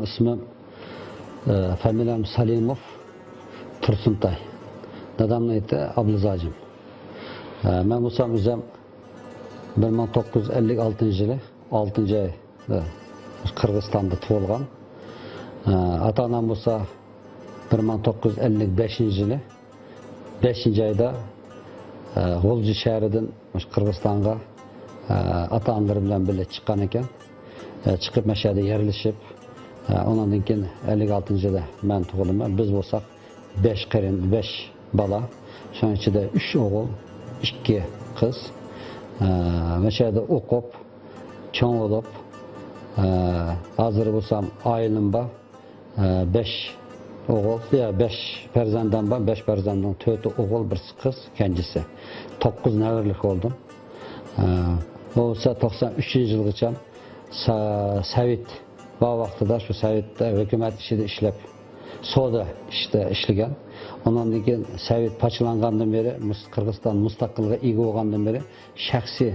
ismim familiyam Salimov Tursuntay. Dadamın ayeti Ablızacım. Ben Musam Üzem 1956 yılı 6. ayda Kırgızistan'da tuğulgan. Ata-anam Musa 1955 yılı 5. ayda G'olji şehrinden Kırgızistan'a ata-analar bilen birlikte çıkan eken. Çıkıp meşede yerleşip ondan keyin 56 yılı ben tuğuldum. Biz olsak 5 qerin, 5 bala. Şunun içinde 3 oğul, 2 kız. Meşede okup, çoğun olup, hazır olsam ailim var. 5 oğul, ya 5 perzenden var. 5 perzenden 4 oğul, 1 kız, kendisi. 9 nevirlik oldum. Olsa 93 yılgıça Sovet var vaxtıda şu Sovet'te hükümet işide işlep soda işte işleyen. Ondan keyin Sovet paçalangandan beri Kırgızistan mustaqilligiga ega bo'lgandan beri shaxsiy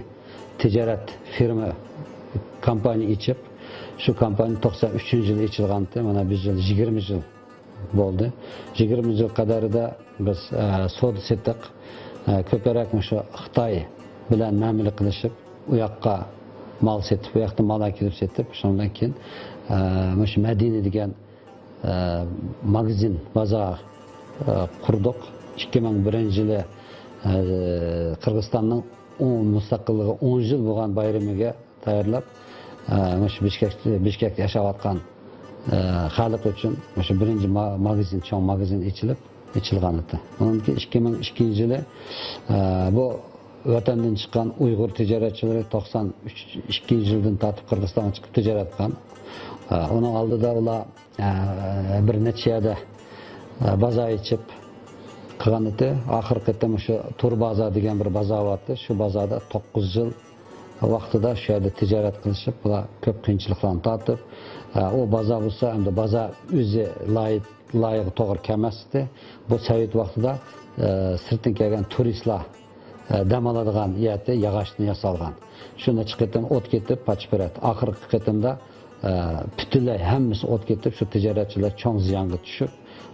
tijorat firma kompaniya ichib, şu kompaniya 93 yılı ichilganda mana biz yıl 20 yıl bo'ldi. 20 yıl kadarida biz soda setdik. Ko'proq şu Xitoy bilan ma'mila qilishib, u yoqqa mal setib, bu yoqda mal kelib setib, shundan keyin şu Madina degan magazin bozor qurdik. 2001 yılı Kırgızistan'ın mustaqilligi 10 yıl bo'lgan bayramiga tayyorlab, şu Bishkekda yashayotgan xalq uchun şu birinchi magazin, cho'ng magazin ichilgan edi. Ondan keyin 2002 yılı bu vatandan chiqqan Uyg'ur tijoratchilari 92 yildan tortib Qirg'izistonga chiqib tijorat qilgan. Onun oldida ular bir necha yerda bozor ichib qilgan edi. Oxirgi qatam shu Tur bozor degan bir bozor bor. Shu bozorda 9 yil vaqtida shu yerda tijorat qilishib, ular ko'p qiyinchiliklarni tortib, o bozor bo'lsa, endi bozor o'zi loyiqi to'g'ri kelmasdi. Bu Sovet vaqtida sirtdan kelgan turistlar dam oladigan yerda yog'ochdan yasalgan. Shunda chiqib o't ketib, qochib beradi. Oxirgi qatimda butunlay hammasi o't ketib, shu tijoratchilar cho'ng ziyonga tushib,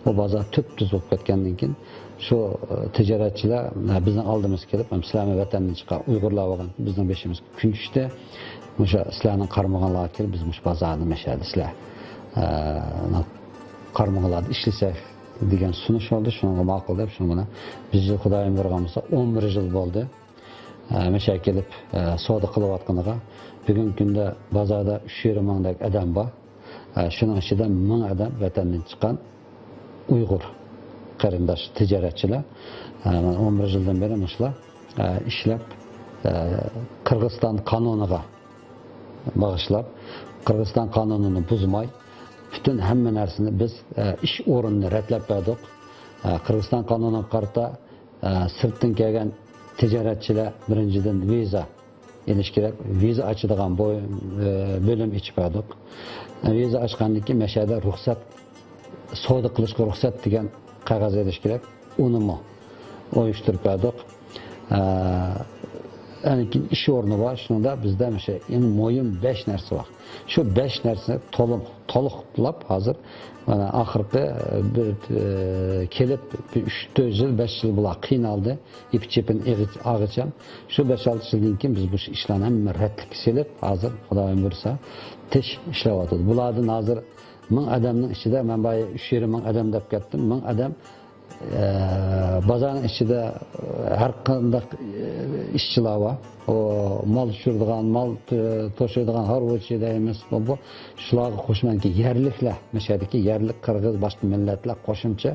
o bozor tüp-tüz bo'lib ketgandan keyin shu tijoratchilar bizning oldimizga kelib, sizlarning vatandan chiqqan Uyg'urlar bo'lgan, bizning beshimiz kun tushdi. O'sha sizlarning qarmag'anlarga kelib, biz mush bozorni mashhad sizlar qarmag'anlarda ishlasak degan sunish oldi. Shunga ma'qul deb, shuni biz yil Xudoyim bergan bo'lsa 11 yil bo'ldi. Mesha kelib savdo qilayotganiga. Bugungi kunda bozorda 3,5 mingdek odam bor. Shuning ichida 1000 odam vatandan chiqqan Uyg'ur qarindosh tijoratchilar 11 yildan beri mushlar ishlab Qirg'iziston qonuniga bag'ishlab, Qirg'iziston qonunini buzmay, bütün hamma narsani biz ish o'rinini ratlab berdik. Qirg'iziston qonuniga qarata sirtdan kelgan tijoratchilar birinchidan viza elish kerak. Viza ochadigan bo'lim ichib berdik. Viza ochgandan keyin mashada ruxsat savdo qilishga ruxsat degan qog'oz elish kerak. Uni uyushtirib berdik. Yani iş o'rni bor. Shunda bizda o'sha eng muhim 5 narsa bor. Shu 5 narsa to'liqlab hozir mana oxirgi bir kelib 3-4 yil, 5 yil bular qiynaldi. İp-chepin ag'icham. Shu 5-6 yildan keyin biz bu ishlarni hamma ratlik selib, hozir Xudoyim buyursa tish ishlayotdi. Bulardan hozir 1000 odamning ichida men boya 3,5 ming odam deb ketdim. 1000 odam bozorning ichida har qanday ishchilar bor. O mal tushiradigan, mal to'shaydigan harvochi deymiz. Bu shularga qo'shmanki yerliklar, mashadagi yerlik qirg'iz boshqa millatlar qo'shimcha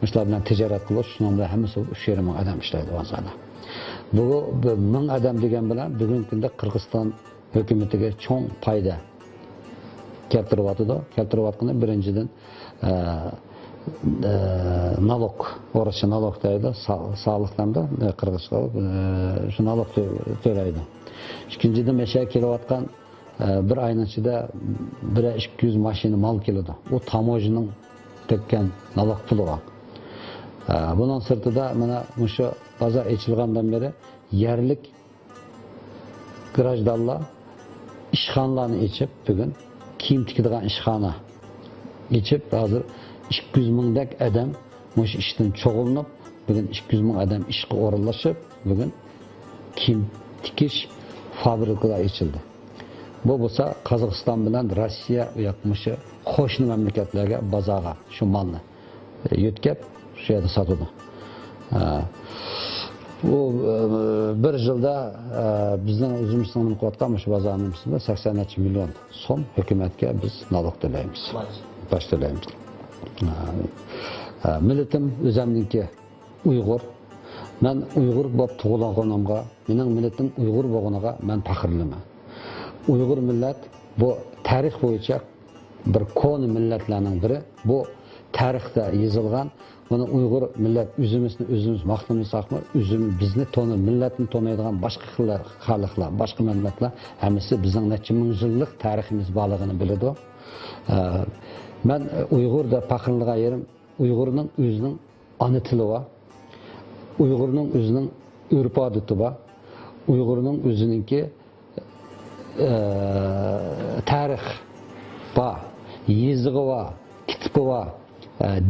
shular bilan tijorat qilish, shuning bilan hammasi 3,5 ming odam ishlaydi bozorda. Bu 1000 odam degan bilan bugungi kunda Qirg'iziston hukumatiga cho'ng foyda keltiryapti. Birinchidan nalog, orası nalog deydi, sağlıklarında Kırgızca şu nalog tölaydı. İkinciden meşe kilovatkan bir ayın içinde 1-200 maşini mal kilodu. O tamojinin tökken nalog pulu var. Bunun sırtıda bana şu pazar içilgandan beri yerlik grajdarlar işxanalarını içip bugün kiyim tikadigan ishxona geçip hazır 200 mingdek adam muş işten çoğulunub, bugün 200 ming adam işe orunlaşıp, bugün kiyim tikish fabrikalar açıldı. Bu bo'lsa Qozog'iston bilan Rossiya yoqmishi qo'shni mamlakatlarga bozorga shu malni yetkazib shu yerda sotadi. Bu bir yilda bizning o'zimizning qilayotgan shu bozorimizni 80 million so'm hukumatga biz налог to'laymiz. Baş to'laymiz. Millatim o'zimniki Uyg'ur. Men Uyg'ur bo'lib tug'ilganimga, mening millatim Uyg'ur bo'lganiga men faxrliman. Uyg'ur millat bu tarix bo'yicha bir koni millatlarning biri. Bu tarixda yozilgan. Buni Uyg'ur millat o'zimiz maqtamizsaqmi, o'zimiz bizni millatni to'naydigan boshqa xalqlar, boshqa millatlar hammasi bizning necha ming yillik tariximiz borligini biladi. Men Uyg'ur deb faxrlangan yerim Uyg'urning o'zining ona tili va Uyg'urning o'zining urf-odati va Uyg'urning o'ziningki tarix va yezig'i va kitibi va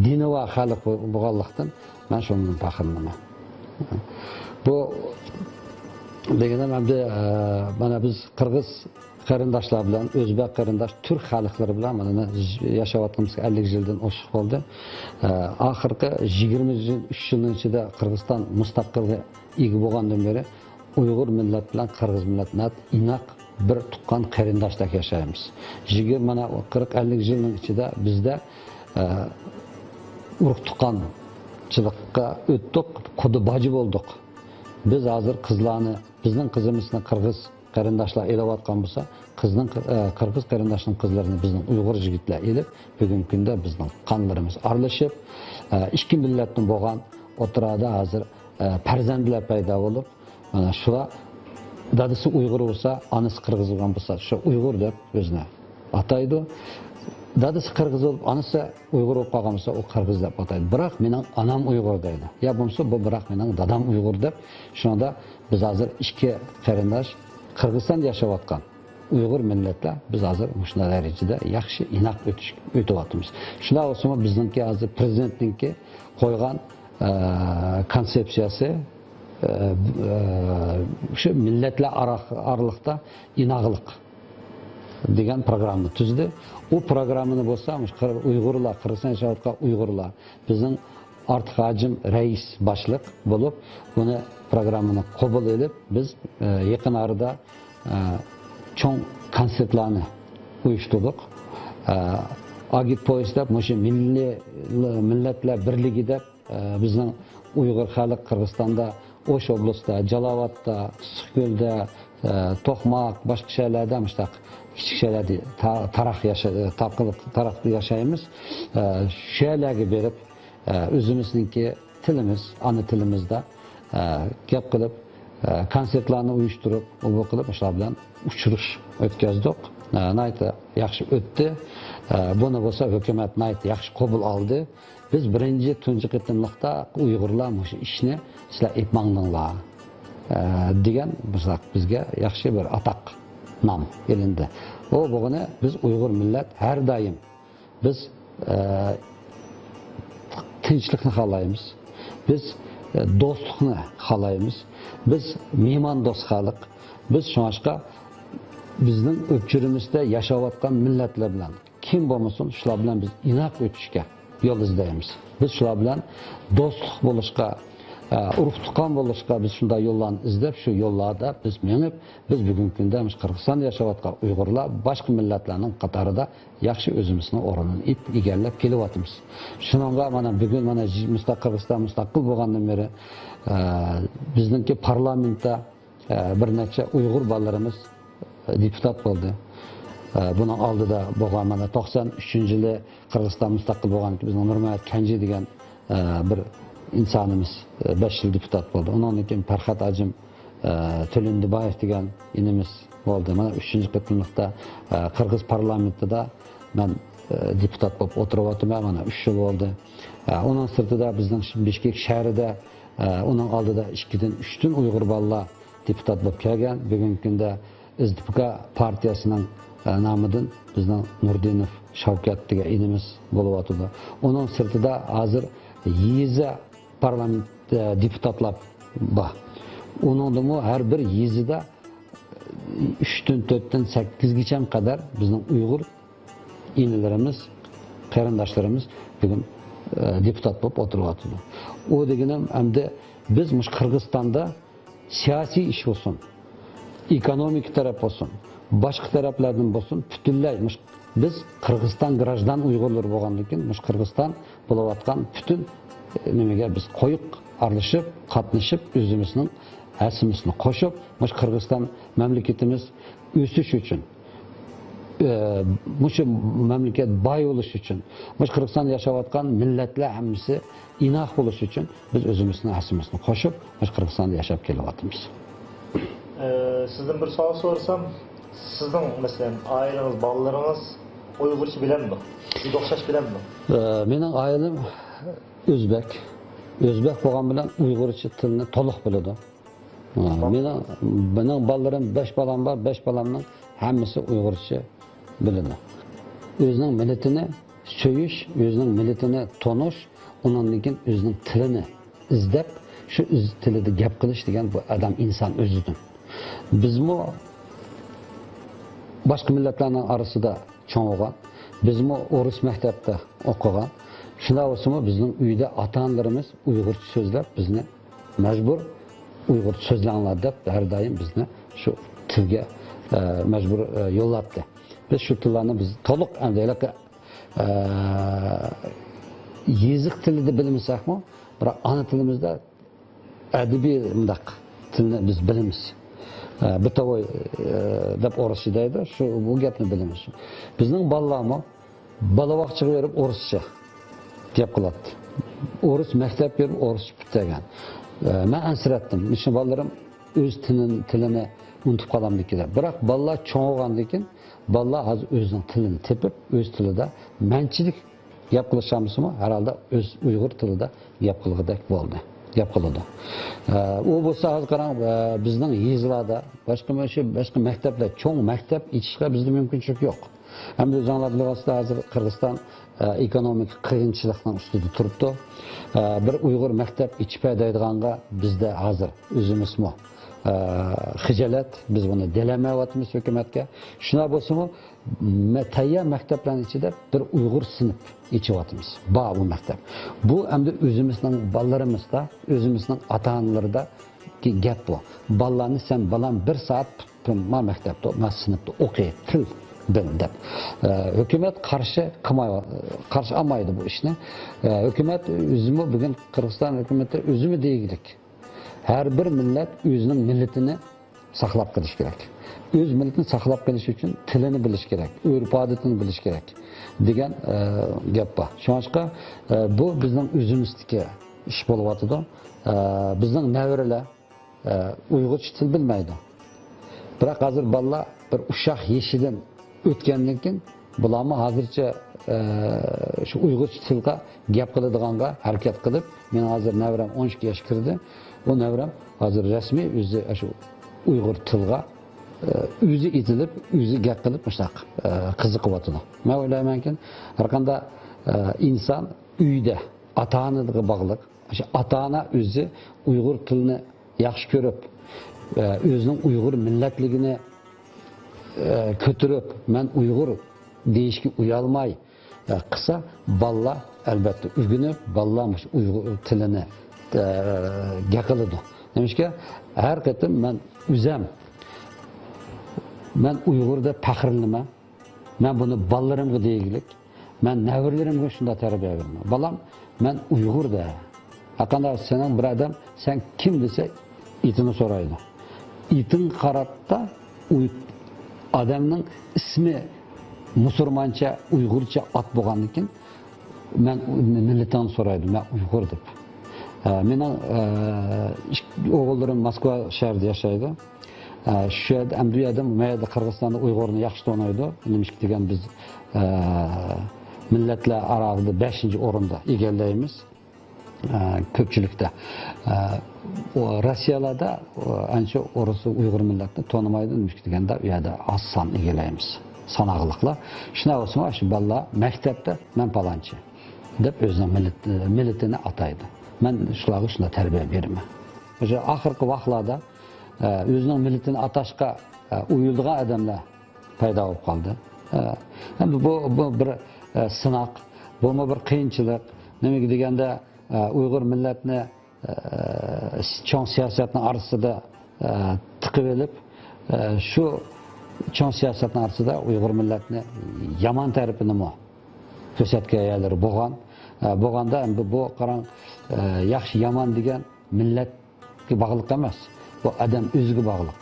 dini va xalq bo'lganlikdan men shundan faxrlanaman. Bu deganda mana biz Qirg'iz qarindoshlar bilan, O'zbek qarindosh, Turk xalqlari bilan mana yashayotganimiz 50 yildan oshiq bo'ldi. Oxirgi 23 yilning ichida Qirg'iziston mustaqillikka ega bo'lgandan beri Uyg'ur millat bilan Qirg'iz millat inoq bir tuqqan qarindoshdek yashaymiz. Mana 40-50 yilning ichida bizda urug' tuqqanchilikka o'tdik, xuddi boji bo'ldik. Biz hozir qizlarni, bizning qizimizni Qirg'iz qarindoshlar elayotgan bo'lsa, Qirg'iz qarindoshning qizlarini bizning Uyg'ur yigitlar elib, bugungi kunda bizning qonlarimiz aralashib, ikki millatdan bo'lgan o'tirada hozir farzandlar paydo bo'lib, mana shular dadasi Uyg'ur bo'lsa, onasi Qirg'iz bo'lgan bo'lsa, shu Uyg'ur deb o'zini ataydi. Dadasi Qirg'iz bo'lib, onasi Uyg'ur bo'lib qolgan bo'lsa, u Qirg'iz deb ataydi. Biroq mening onam Uyg'ur deydi. Ya bo'lsa, bu biroq mening dadam Uyg'ur deb, shunda biz hozir ikki qarindosh Qirg'izistonda yashayotgan Uyg'ur millatlar biz hozir shunday darajada yaxshi inoq o'tyapmiz. Shunday bo'lsa, bizningki hozir prezidentningki qo'ygan konsepsiyasi shu millatlar oralig'ida inoqlik degan programma tuzdi. U programmani bo'lsa, Uyg'urlar, Qirg'izistonda yashayotgan Uyg'urlar bizning ortiq hajim rais boshliq bo'lib, buni programmani qabul edib, biz yaqin orada cho'ng konsertlarni uyushtirdik. Agit poyezd deb, o'sha millatlar birligi deb bizning Uyg'ur xalq Qirg'izistonda, O'sh oblastida, Jalovatda, Issiqko'lda, To'qmoq, boshqa shaharlarda mushtaq kichik shaharlarda taraqib yashaymiz. Shu yerlarga berib o'zimizningki tilimiz, ona tilimizda gap qilib, konsertlarni uyushtirib, bu qilib o'shalar bilan uchirish o'tkazdik. Nayta yaxshi o'tdi. Buni bo'lsa hukumat nayta yaxshi qabul oldi. Biz birinchi tunji qitimliqda Uyg'urlar shu ishni sizlar etmanglar degan bizga yaxshi bir ataq nom elindi. Bug'ini biz Uyg'ur millat har doim biz tinchlikni xohlaymiz. Biz do'stlikni xohlaymiz. Biz mehmon do'st xalq. Biz shunga bizning o'pchirimizda yashayotgan millatlar bilan kim bo'lmasin, shular bilan biz inoq o'tishga yo'l izlaymiz. Biz shular bilan do'stlik bo'lishga, urug' tuqqan bo'lishga biz shunday yo'llarni izlab, shu yo'llarda biz menib, biz bugungi kunda Qirg'izistonda yashayotgan Uyg'urlar boshqa millatlarning qatorida yaxshi o'zimizning o'rnini egallab kelyapmiz. Shuningga mana bugun mana Qirg'iziston mustaqil bo'lgandan beri bizningki parlamentda bir necha Uyg'ur bolalarimiz deputat bo'ldi. Bunun oldida bo'lgan mana 93-yili Qirg'iziston mustaqil bo'lgan bizning Nurmat Kanji degan bir insonimiz 5 yil deputat bo'ldi. Undan keyin Farhat Ajim To'lindibayev degan inimiz bo'ldi. Mana 3-qitimliqda Qirg'iz parlamentida men deputat bo'lib o'tiryapman. Mana 3 yil bo'ldi. Onun sirtida bizning Bishkek shahrida onun oldida 2dan 3dan Uyg'ur bolalar deputat bo'lib kelgan. Bugungi kunda SDP partiyasining nomidan bizning Nurdinov Shavkat degan inimiz bo'lyapti. Uning sirtida hozir yeza parlament deputatlar bor. Uningda har bir yezida 3dan 4dan 8gacha qadar bizning Uyg'ur inilarimiz, qarindoshlarimiz bugun deputat bo'lib o'tiryapti. U deganim hamda biz Qirg'izistonda siyosiy ish bo'lsin, ekonomik taraf bo'lsin, boshqa taraflardan bo'lsin, butunlay biz Qirg'iziston grajdan Uyg'urlar bo'lganligidan Qirg'iziston bo'layotgan butun nimaga biz qo'yiq aralashib, qatnashib, o'zimizning hasimizni qo'shib, Qirg'iziston mamlakatimiz o'sish uchun bu mamlakat boy bo'lish uchun, Qirg'izistonda yashayotgan millatlar hammasi inoq bo'lish uchun biz o'zimizning hasimizni qo'shib, Qirg'izistonda yashab kelyapmiz. Sizdan bir savol so'rasam, sizning masalan oilangiz, bolalaringiz Uyg'urcha biladimi? Sizga o'xshash biladimi? Mening oilam O'zbek. O'zbek bo'lgan bilan Uyg'urcha tilni to'liq biladi. Mening bolalarim 5 bolam bor, 5 bolamning hammasi Uyg'urcha biladi. O'zining millatini so'yish, o'zining millatini tonish, undan o'zining tilini izlab, shu o'z tilida gap qilish degan bu odam inson o'zidir. Bizmi boshqa millatlarning orasida cho'ng'igan, bizmi o'ris maktabda o'qigan. Shunday bo'lsa-mu bizning uyda ota-onalarimiz Uyg'urcha so'zlab bizni majbur Uyg'urcha so'zlanglar deb har doim bizni shu tilga majbur yo'llabdi. Biz shu tillarni biz to'liq amdaylik yeziq tilida bilmasakmi, biroq ona tilimizda adabiy mundaq tilni biz bilamiz. Bitovoy deb o'rischa deydi, shu bu gapni bilamiz. Bizning bolalarmi balavoqchiga berib o'rischa gap qiladi. O'ris maktab berib o'rischa bitagan. Men ansiradim. Shu bolalarim o'z tilini unutib qolamdikilar. Biroq bolalar cho'ng'igandan keyin bolalar hozir o'zining tilini tepib, o'z tilida manchilik gap qilishamizmi? Herhalde o'z Uyg'ur tilida gap qilgudek bo'ldi. Gap qiladi. U bo'lsa hozir qarang, bizning yezlarda boshqa maktablar, cho'ng maktab ichishga bizda mumkinchilik yo'q. Hamda o'zinglar bilasiz, hozir Qirg'iziston ekonomik qiyinchilikning ustida turibdi. Bir Uyg'ur maktab ichib deydiganga bizda hozir o'zimizmi xijolat, biz buni delamayapmiz hukumatga. Shuna bo'lsa-mu, tayyor maktablarning ichida bir Uyg'ur sinf ichyapmiz. Bor bu maktab. Bu hamda o'zimizning bolalarimizda, o'zimizning ota-onalarida gap bu. Bolalarni sen balam 1 soat maktabda, sinfda o'qiy, til bil deb. Hukumat qarshi olmaydi bu ishni. Hukumat o'zimi bugun Qirg'iziston hukumati o'zimi deylik. Her bir millet o'zining millatini saqlab qolish kerak. O'z millatini saqlab qolish uchun tilini bilish kerak, urf-odatini bilish kerak degan gap bor. Shuningga bu bizning o'zimizniki ish bo'lyapti. Bizning navralar Uyg'urcha til bilmaydi. Biroq hozir bolalar bir ushoq yeshidan o'tgandan keyin bularni hozircha shu Uyg'urcha tilga gap qiladiganga harakat qilib, men hozir navram 12 yosh kirdi. Bu navram hozir rasmiy o'zi shu Uyg'ur tilga o'zi etilib, o'zi gap qilib mushtaq qiziqyapti. Men o'ylaymanki, har qanday inson uyda ota-onaga bog'liq, shu ota-ona o'zi Uyg'ur tilini yaxshi ko'rib, o'zining Uyg'ur millatligini ko'tarib, men Uyg'ur deyishga uyalmay qilsa, bolalar albatta o'rganib, bolalar Uyg'ur tilini gaqiladi. Demişki, her qatim men Uyg'urda faxrlanaman. Men buni bolalarimga deygilik, men navrilarimga shunda tarbiya beraman. Bolam, men Uyg'urda. Aqanda sening bir odam, sen kim desa, itini so'raydi. Itin qarabda odamning ismi musulmoncha, Uyg'urcha ot bo'lgandan keyin men millatini so'raydi, men Uyg'ur deb. Mening o'g'illarim Moskva shahrida yashaydi. Shu yerda amdiyadim mayda Qirg'izistonda Uyg'urni yaxshi taniydi. Nimishki degan biz millatlar orasida 5-o'rinda egallaymiz. Ko'pchilikda. Rossiyalarda ancha o'risi Uyg'ur millatini tanimaydi, nimishki deganda u yerda oz son egallaymiz. sanaqliqlar. Shuna olsa, shu bolalar maktabda men palonchi deb o'zining millatini ataydi. Men shularga shunday tarbiya beraman. O'sha oxirgi vaqtlarda o'zining millatini atashga uyuldigan odamlar paydo bo'lib qoldi. Endi bu bir sinoq, bu bir qiyinchilik. Nimaga deganda Uyg'ur millatni cho'ng siyosatning orasida tiqib olib, shu cho'ng siyosatning orasida Uyg'ur millatni yomon tarafini ko'rsatganlar bo'lganda endi bu qarang yaxshi yomon degan millatga bog'liq emas. Bu odam o'ziga bog'liq.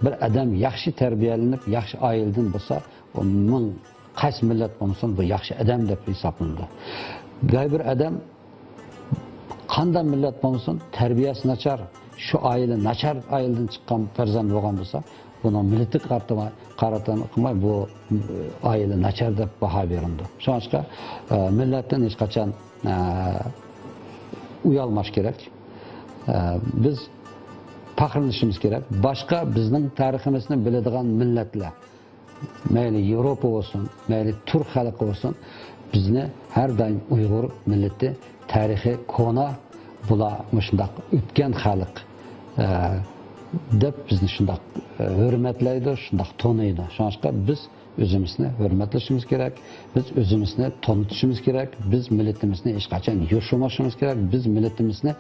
Bir odam yaxshi tarbiyalanib, yaxshi oiladan bo'lsa, uning qaysi millat bo'lsin, bu yaxshi odam deb hisoblanadi. Bir odam qanday millat bo'lsin, tarbiyasi nachar, shu oila nachar oiladan chiqqan farzand bo'lgan bo'lsa, buni millati qaratan qilmay bu oila nachar deb baho berildi. Shuningcha millatdan hech qachon uyalmash kerak. Biz faxrlanishimiz kerak. Boshqa bizning tariximizni biladigan millatlar, mayli Yevropa bo'lsin, mayli turk xalqi bo'lsin, bizni har doim Uyg'ur millati tarixi kona bular shundoq o'tgan xalq deb bizni shundoq hurmatlaydi, shundoq tonaydi. Shuningcha biz o'zimizni hurmatlashimiz kerak, biz o'zimizni tanitishimiz kerak, biz millatimizni hech qachon yo'shirmashimiz kerak, biz millatimizni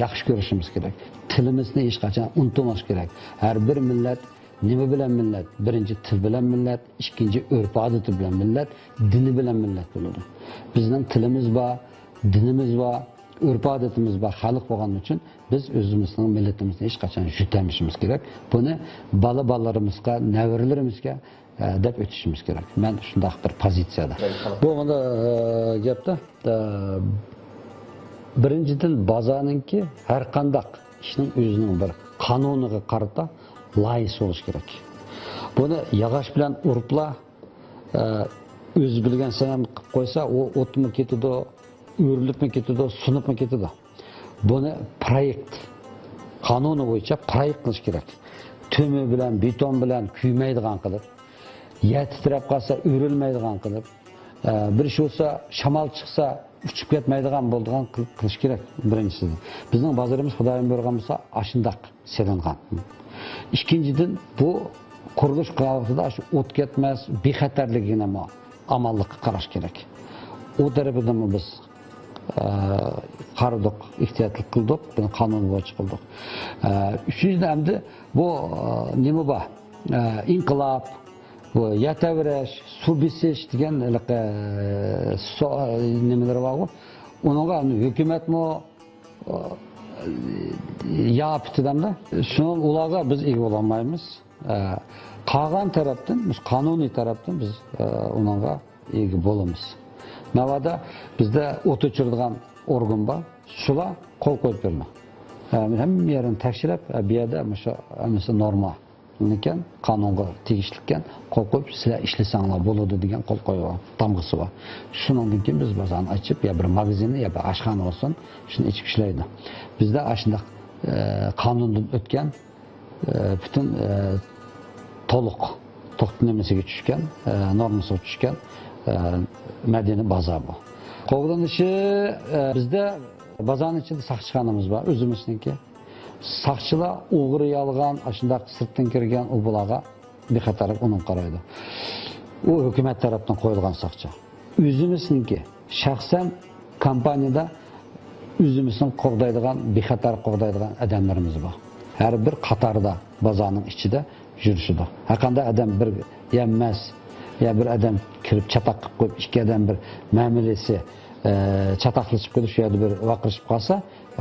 yaxshi ko'rishimiz kerak, tilimizni hech qachon unutmash kerak. Har bir millat nima bilan millat? Birinchi til bilan millat, ikkinchi urf-odati bilan millat, dini bilan millat bo'ladi. Bizning tilimiz bor, dinimiz bor, urf-odatimiz bor xalq bo'lgani uchun biz o'zimizning millatimizni hech qachon yutamishimiz kerak. Buni bolalarimizga, nevaralarimizga deb o'tishimiz kerak. Men shunday bir pozitsiyada. Bu bunda gapda birinchidan bozorninki har qanday ishning o'zining bir qonuniga qarata loyiq bo'lish kerak. Buni yog'och bilan urplar o'zi bilgan sanam qilib qo'ysa, u o'tmi ketadi, o'rilibmi ketadi, sunibmi ketadi. Buni proyekt qonuni bo'yicha proyekt qilish kerak. Tumi bilan, beton bilan kuymaydigan qilib, yer titrab qolsa o'rilmaydigan qilib, bir ish bo'lsa, shamol chiqsa uchib ketmaydigan bo'ladigan qilish kerak birinchisi. Bizning bozorimiz Xudoyim bergan bo'lsa, ashundoq selingan. Ikkinchidan bu qurilish vaqtida shu o't ketmas, bexatarligini amallikqa qarash kerak. O tarafidan biz qaradik, ehtiyotlik qildik, buni qonun bo'yicha qildik. Uchinchidan hamda bu nima bor? Inqilob, bu yatavrash, suv besish degan nimalar bor. Unga hukumatmi yaptidamda. Şunu ularga biz ega olamaymiz. Qolgan tarafdan, biz qonuniy tarafdan biz onunla ega bo'lamiz. Navada bizde o't o'chiradigan organ bor. Shular qo'l qo'yib berma. Hamma yerini tekshirib, bu yerda o'sha norma ekan, qonunga tegishli ekan, qo'l qo'yib sizlar ishlasanglar bo'ladi degan qo'l qo'ygan tamg'isi bor. Shundan keyin biz bozorni ochib, ya bir magazinni, ya bir oshxona olsin, shuni ichib ishlaydi. Bizda ashunday qonundan o'tgan bütün to'liq to'xtamasiga tushgan, normasiga tushgan madaniy bozor bu. Qo'g'danishi bizda bozorning ichida saqchixonamiz bor, o'zimizniki. Saqchilar o'g'ri yalgan, ashunday sirtdan kirgan ubularga bexatarlik unum qaraydi. U hukumat tarafdan qo'yilgan saqchi. O'zimizniki shaxsan kompaniyada o'zimizning qo'g'daydigan, bexatar qo'g'daydigan odamlarimiz bor. Har bir qatorda bozorning ichida yurishidi. Har qanday odam bir yemmas, ya bir odam kirib chataq qilib qo'yib, ikki odam bir ma'milasi chataqlashib qo'yib, shu yerda bir vaqirishib qolsa,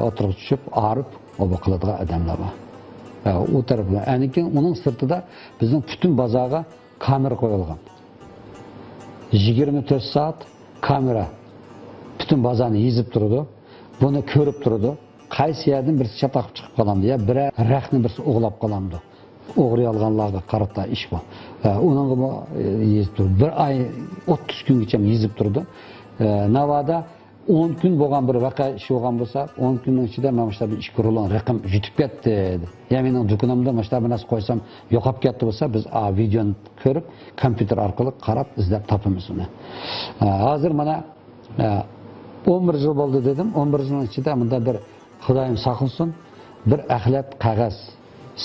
o'tirib tushib, arib, oba qiladigan odamlar bor. U tarafdan, anikin uning sirtida bizning butun bozorga kamera qo'yilgan. 24 soat kamera butun bozorni yezib turadi. Buni ko'rib turadi. Qaysi yerdan bir chataq chiqib qolamdi, ya bir raqni birsi o'g'lab qolamdi. O'g'ri yalganlarga qarata ish bu. Uningga yezib turdi. Bir oy 30 kungacha yezib turdi. Navada 10 kun bo'lgan bir vaqa ish bo'lgan bo'lsa, 10 kunning ichida mana shu bir 2 rulon raqam yutib ketdi. Ya mening do'konimda mana shu bir narsa qo'ysam yo'qolib ketdi bo'lsa, biz videoni ko'rib, kompyuter orqali qarab izlab topamiz uni. Hozir mana 11 yil bo'ldi dedim. 11 yilning ichida bunda bir Xudoyim saqlasin, bir axlat qog'oz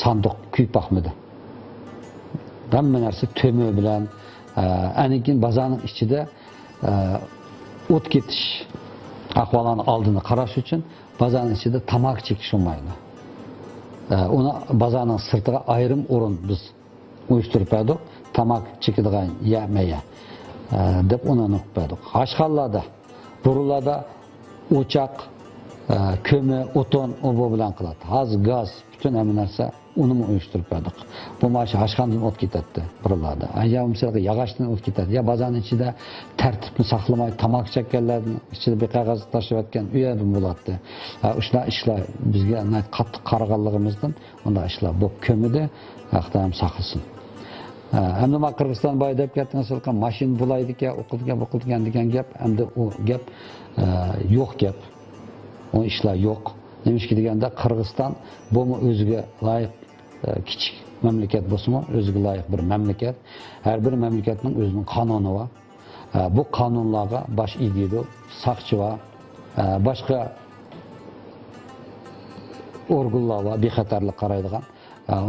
sanduq kuyib boqmadi. Hamma narsa to'mi bilan, anikin bozorning ichida o't ketish ahvolini oldini qarash uchun bozorning ichida tamak chekish olmaydi. Uni bozorning sirtiga ayrim o'rin biz uyushtirib edik. Tamak chekadigan yamaya deb uni unutib edik. Ashxonlarda, burularda o'choq, ko'mir, o'tin bu bilan qiladi. Hozir gaz, bütün hamma narsa uni uyushtirib edik. Bu maşa ashxondan o't ketadi burularda. Ya misalga yog'ochdan o't ketadi. Ya bozorning ichida tartibni saqlamay tamak chekkanlarning ichida bir qog'oz tashlayotgan uyada bo'ladi. Ushlar ishlar bizga qattiq qaraganligimizdan unda ishlar bu ko'midi, Xudoyim saqlasin. Hamda men Qirg'iziston boy deb ketgan mashina bulaydi-ki, o'qilgan degan gap, hamda u gap yo'q gap. O ishlar yo'q. Demişki deganda Qirg'iziston bu o'ziga loyiq kichik mamlakat bo'lsa-mu, o'ziga loyiq bir mamlakat. Har bir mamlakatning o'zining qonuni bor. Bu qonunlarga bosh egadi, saqchi va boshqa organlar va bexatarlik qaraydigan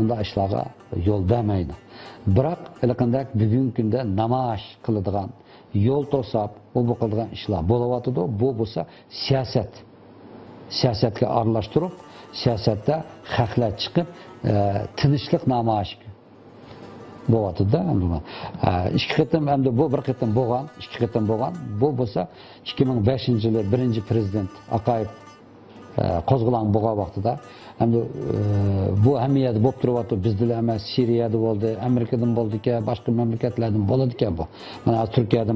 unda ishlarga yo'l bermaydi. Biroq qanday bugungi kunda namoyish qiladigan, yo'l to'sab, bu qiladigan ishlar bo'layotdi. Bu bo'lsa siyosat. Siyosatga aralashtirib, siyosatda haqlar chiqib, tinchlik namoyish bo'layotdi-da. Ikki qatam hamda bu bir qatam bo'lgan, ikki qatam bo'lgan. Bu bo'lsa 2005-yili birinchi prezident Aqayev qo'zg'alan bo'lgan vaqtida hamda bu ahamiyati bo'lib turibdi. Bizda emas, Suriyada bo'ldi, Amerikadan bo'ldi-ki, boshqa mamlakatlardan bo'ladi-ki bu. Mana Turkiyada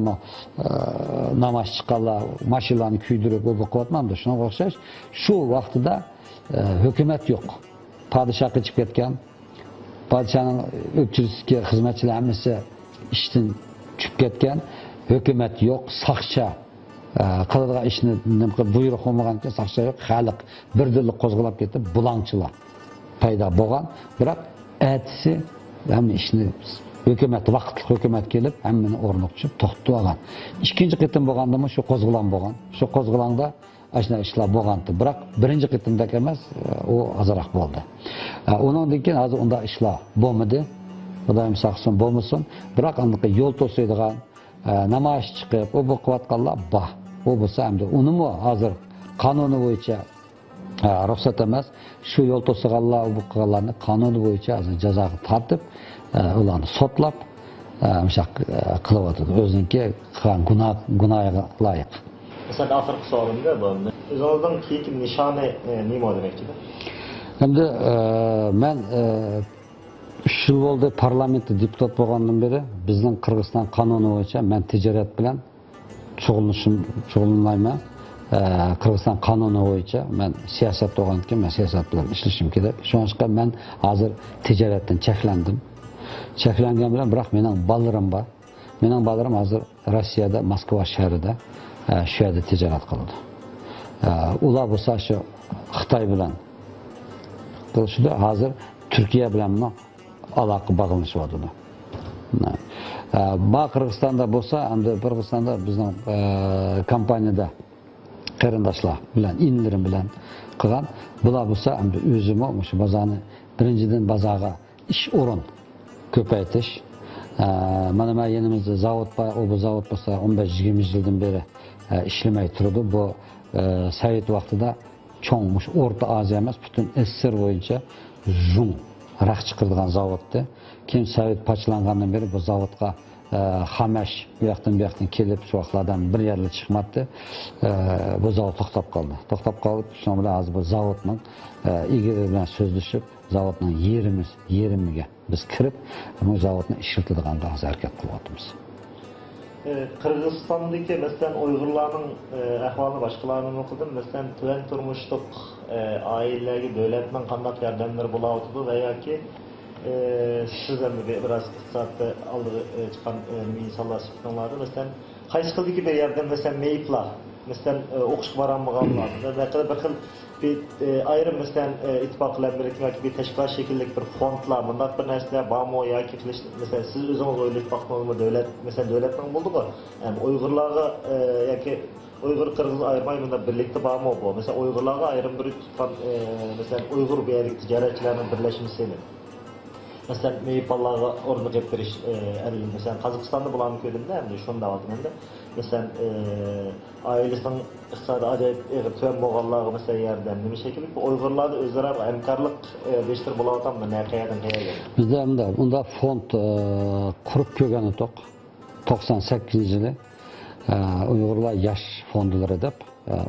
namoyish chiqqanlar mashinalarni kuydirib bu qilyapmanda. Shunga o'xshash, shu vaqtida hukumat yo'q. Podshoh chiqib ketgan. Podshohning o'ttirishga xizmatchilar hammasi ishdan chiqib ketgan. Hukumat yo'q, saqchi qiladigan ishni buyruq olmagan ekan, saqchi yo'q, xalq birdirlik qo'zg'alab ketib, bulangchilar paydo bo'lgan. Biroq aytisi hamma ishni hukumat vaqtli hukumat kelib, hammani o'rniga tushib to'xtatib olgan. Ikkinchi qitim bo'lganda shu qo'zg'alan bo'lgan. Shu qo'zg'alanda ashuna ishlar bo'lgandi. Biroq birinchi qitimdek emas, u ozroq bo'ldi. Undan keyin hozir unda ishlar bo'lmadi. Xudoyim saqlasin, bo'lmasin. Biroq aniq yo'l to'saydigan namoyish chiqib, bu qilayotganlar bor. Bu bo'lsa hamda unimi hozir qonuni bo'yicha ruxsat emas. Shu yo'l to'sganlar, bu qilganlarni qonuni bo'yicha jazoga tortib, ularni sotlab, mishaq qilyapti. O'ziniki qilgan gunohiga loyiq. Mesela oxirgi savolimda bu. O'zingizning keyingi nishoni nima demakchida? Endi men 3 yil bo'ldi parlamentda deputat bo'lgandan beri bizning Qirg'iziston qonuni bo'yicha men tijorat bilan shug'ullanmayman. Qirg'iziston qonuni bo'yicha men siyosat bo'lgan ekan, men siyosat bilan ishlashim kerak. Shunga men hozir tijoratdan cheklandim. Cheklangan bilan biroq mening bolalarim bor. Mening bolalarim hozir Rossiyada, Moskva shahrida shu yerda tijorat qiladi. Ular bo'lsa shu Xitoy bilan qilishdi. Hozir Turkiya bilan aloqa bog'lanishyapti. Qirg'izistonda bo'lsa, hamda Qirg'izistonda bizning kompaniyada qarindoshlar bilan, inlarim bilan qilgan. Bular bo'lsa, hamda o'zim shu bozorni birinchidan bozorga ish o'rin ko'paytirish. Mana men yanimizda zavod bor, bu zavod bo'lsa 15-20 yildan beri ishlamay turdi. Bu Sovet vaqtida cho'ng O'rta Osiyo emas, butun SSR bo'yicha zum raq chiqargan zavoddi. Keyin Sovet parchalangandan beri bu zavodga xamash bu yoqdan kelib shu vaqtlardan bir yerli chiqmadi. Bu zavod to'xtab qoldi. To'xtab qolib, shu bilan hozir bu zavodning egasi bilan so'zlashib, zavodning yerimiga biz kirib, bu zavodni ishlatadigan harakat qilyapmiz. Qirg'izistondagi masalan Uyg'urlarning ahvolini boshqalarni o'qidim. Masalan, tuvan turmushliq oilalarga davlatning qanday yordamlari bo'layotdi va yoki siz ham biraz iqtisodda oldiga chiqqan insonlar sifatlarida masalan qaysi xildagi bir yordam masalan meyiplar mesela o'qishga boranmaganlarni va bir xil bir ayrim mesela ittifoqlar birikmek bir teşkilat şekillik bir fondlar bunday bir narsalar bormi yoki qilish mesela siz o'zingiz o'ylab boqdingizmi davlat mesela davlatning bo'ldi-ku yani Uyg'urlarga yoki Uyghur Kırgız ayırmayı bunda birlikte bormi bu mesela Uyg'urlarga ayrim bir tutgan mesela Uyg'ur bir yerlik ticaretçilerin birleşmesini mesela meyipallarga orada getiriş mesela Kazakistan'da bulanıp gördüm de hem de şunu da aldım hem de mesela ailesinin iqtisadi acayip tüven boğalları mesela yerden bir şekilde Uygurlarda özleri hemkarlık beştir bulavatam da ne kayadan kaya geldi. Bizde bunda fond kurup kögeni tok 98 yılı Uygurlar yaş fonduları edip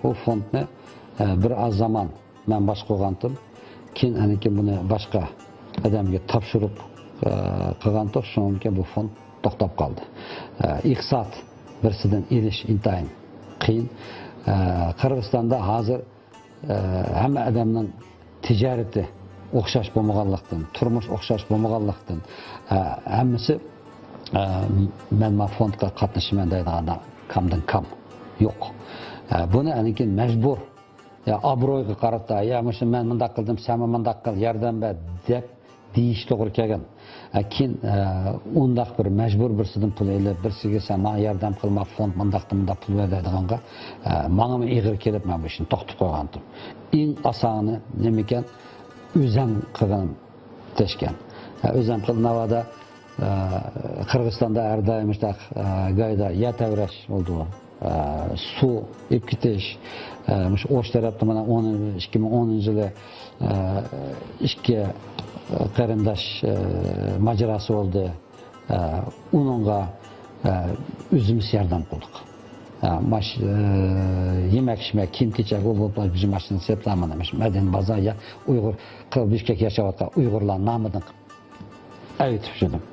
o fond ne bir az zaman ben baş koğantım ki bunu başka adamga topshirib qilgan tok shunga bu fond to'xtab qoldi. Iqtisod birsidan elish intayin qiyin. Qirg'izistonda hozir hamma odamning tijarati o'xshash bo'lmaganlikdan, turmush o'xshash bo'lmaganlikdan hammasi men ma fondga qatnashaman deydigan kamdan kam yo'q. Buni aniki majbur obro'yga qarata, ya mana men bunday qildim, sen bunday qil, yordam ber deb deyish to'g'ri kelgan. Keyin undaq bir majbur birsidan pul elib, birsiga sen menga yordam qilma, fond bundaqda pul ber dediganga, menga ig'ir kelib men bu ishni to'xtatib qo'ygandim. Eng osoni nima ekan? O'zim qilganim teshgan. O'zim qilnavada Qirg'izistonda har doim shtaq gayda yatavrash bo'ldi. Su ip ketish o'sh tarafda mana 2010 yili ishga qarindosh mojarosi bo'ldi. Uningga o'zimiz yordam qildik. Yemek içmek, kim kechak bu bizim mashina seplamanamış. Madan bozor ya Uyg'ur Bishkek yashayotgan Uyg'urlar nomidan aytib shundim.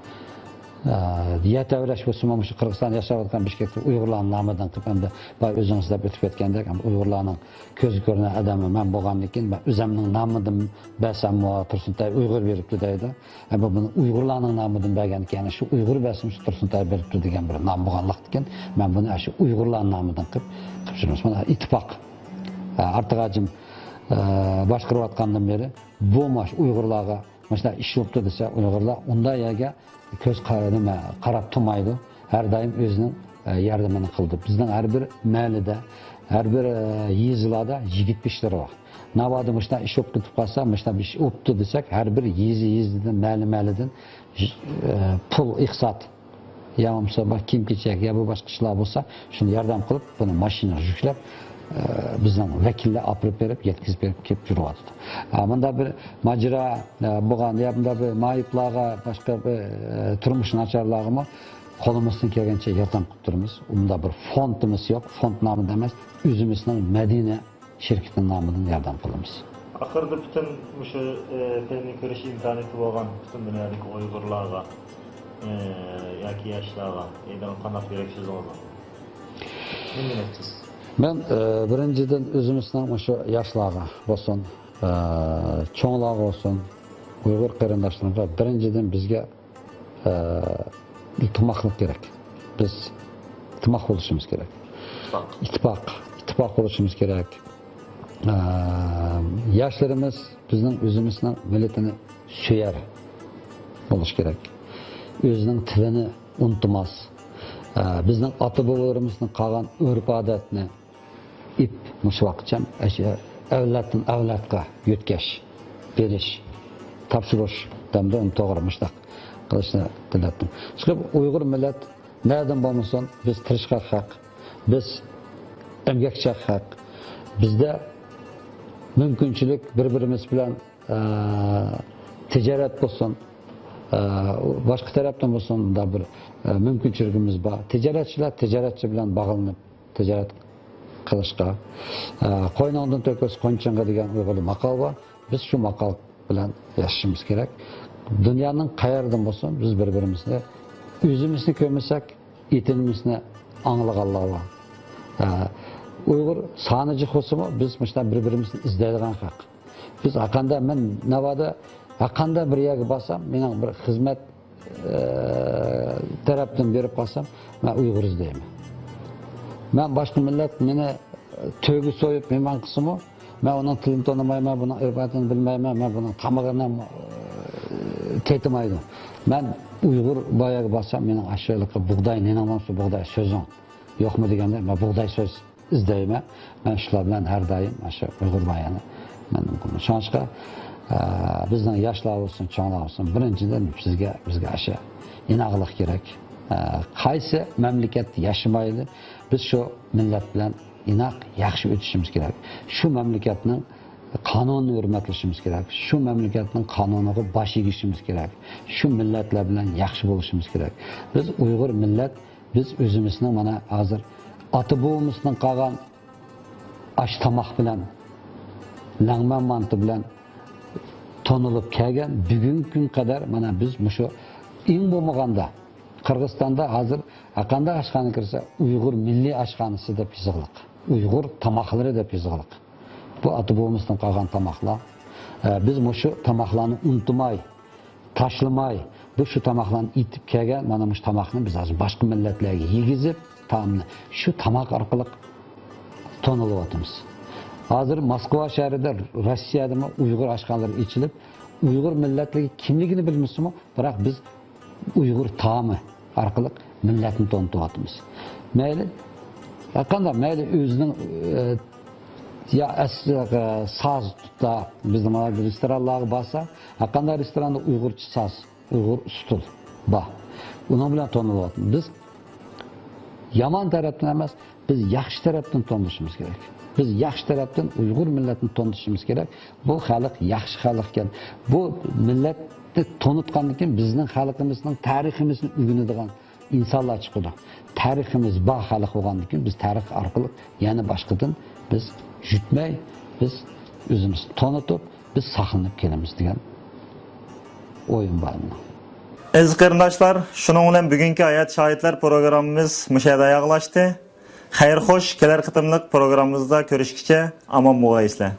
Yatavrash bo'lsa mana shu Qirg'izistonda yashayotgan Bishkekda Uyg'urlar nomidan qilib hamda boy o'zingiz deb o'tib ketgandek Uyg'urlarning ko'z ko'rgan odami men bo'lgandan keyin men o'zimning nomidan bersam Tursuntay Uyg'ur beribdi deydi. Ama bunu Uyg'urlarning nomidan bergan ekan shu Uyg'ur bersin shu Tursuntay beribdi degan bir nom bo'lganlikdan men buni shu Uyg'urlar nomidan qilib shunday mana ittifoq Artag'ajim boshqarayotgandan beri bu mash Uyg'urlarga mana ish yo'qdi desa Uyg'urlar unday yerga ko'z qarab turmaydi. Her daim o'zining yordamini qildi. Bizning har bir mahallada, har bir yezlarda yigit bishlar bor. Navoda mana ish yo'q ketib qolsa, mana bir ish o'tdi desak, har bir yezidan, mahalladan pul iqtisod ya bo'lmasa kim kechak ya bu boshqa ishlar bo'lsa, shuni yordam qilib, buni mashina yuklab bizning vakillar olib berib, yetkazib berib kelib yuryapti. Bunda bir majra bo'lgan, ya bunda bir mayiblarga, boshqa bir turmush nacharlarga qo'limizdan kelgancha yordam qilib turamiz. Unda bir fondimiz yo'q, fond nomida emas, o'zimizning Madina shirkatining nomidan yordam qilamiz. Axırda bütün şu filmni ko'rish imkoniyati bo'lgan bütün dunyodagi Uyg'urlarga yoki yoshlarga qanday berishingiz lozim? Nima deysiz? Ben birinchidan o'zimizning o'sha yoshlarga bo'lsin, cho'nglarga bo'lsin, Uyg'ur qarindoshlarimizga birinchidan bizga iltimoqlik kerak. Biz ittifoq bo'lishimiz kerak. İttifoq bo'lishimiz kerak. Yoshlarimiz bizning o'zimizning millatini suyar bo'lish kerak. O'zining tilini unutmas. Bizning ota-bobolarimizning qolgan urf-odatni ip mushvaqcham avloddan avlodga yetkash, berish, topshirish damda to'g'ri mushtaq qilishni tiladim. Chiqib Uyg'ur millat nereden bo'lmasin biz tirishqoq haq, biz emgakchaq haq. Bizda mümkünçülük birbirimiz bilan ticaret bo'lsin, başka taraftan bo'lsin da bir mümkünçülüğümüz var. Ticaretçi bilan bog'lanib ticaret qilishga qo'yningdan to'kis qo'nchingga degan Uyg'ur maqol bor. Biz shu maqol bilan yashashimiz kerak. Dunyoning qayerdan bo'lsin biz bir-birimizni o'zimizni ko'rmasak, etinimizni anglaganlar bor. Uyg'ur soni jiq bo'lsa-mu biz mana bir-birimizni izlaydigan haq. Biz aqanda men Navoda aqanda bir yerga borsam, mening bir xizmat tarafdan berib qolsam, men Uyg'ur izlayman. Men boshqa millat meni tögü soyup mehman kısmı, ben onun tilini tanımayman, bunun ırbatını bilmeyman, ben bunun tamağını tetimaydım. Ben Uygur bayağı bassam, benim aşağılıkta buğday, nenamamsı buğday sözüm yok mu degende, ben buğday söz izleyime, ben şular bilen her daim aşağı Uygur bayağını. Şanışka, bizden yaşlar olsun, çoğunlar olsun, birinciden bizge aşağı inağılık gerek. Qaysi memleket yaşamaylı, biz şu millet bilen inaq yaxshi o'tishimiz kerak. Şu memleketning qonunini hurmatlashimiz kerak. Şu memleketning qonuniga bosh egishimiz kerak. Şu milletlar bilan yaxshi bo'lishimiz kerak. Biz Uyg'ur millet, biz o'zimizni mana hozir ota bobomizning qolgan ash tomoq bilan, langman manti bilan tonilib kelgan bugungi kun qadar mana biz shu eng bo'lmaganda Kırgızistan'da hazır akanda aşkanı kirse Uygur milli aşkanısı da pizgılık. Uygur tamakları da pizgılık. Bu atıbığımızdan kalkan tamaklar. Biz şu tamaklarını unutmay, taşlamay, bu şu tamaklarını itip kelgen, bana şu tamaklarını biz hazır başka milletlerine yegizip, tamamını şu tamak arkalık tonulu atımız. Hazır Moskva şehrinde, Rusya'da mı Uygur aşkanları içilip, Uygur milletleri kimliğini bilmişsin mi? Bırak biz Uygur taamı arkalık milletini tonutuvatımız. Meyli, yakında meyli özünün ya saz tutsa, bizim restoranları basa, yakında restoranda Uygurçu saz, Uygur stul, bah. Onun bilen tonutuvatımız. Biz yaman taraftan emez, biz yaxşı taraftan tonuşumuz gerek. Biz yaxşı taraftan Uygur milletini tonuşumuz gerek. Bu halk yaxşı halkken, bu millet tonutkandan keyin bizning xalqimizning tariximizni o'rganadigan insonlar chiqadi. Tariximiz bor xalq bo'lgandan keyin biz tarix orqali yana boshqadan biz yutmay, biz o'zimizni tonitib, biz saqlanib kelamiz degan o'yin bor. Aziz qarindoshlar, shuning bilan bugungi hayot shohidlar programmamiz mushayda oyoqlashdi. Xayr xo'sh, kelar qitimliq programmamizda ko'rishguncha omon bo'linglar.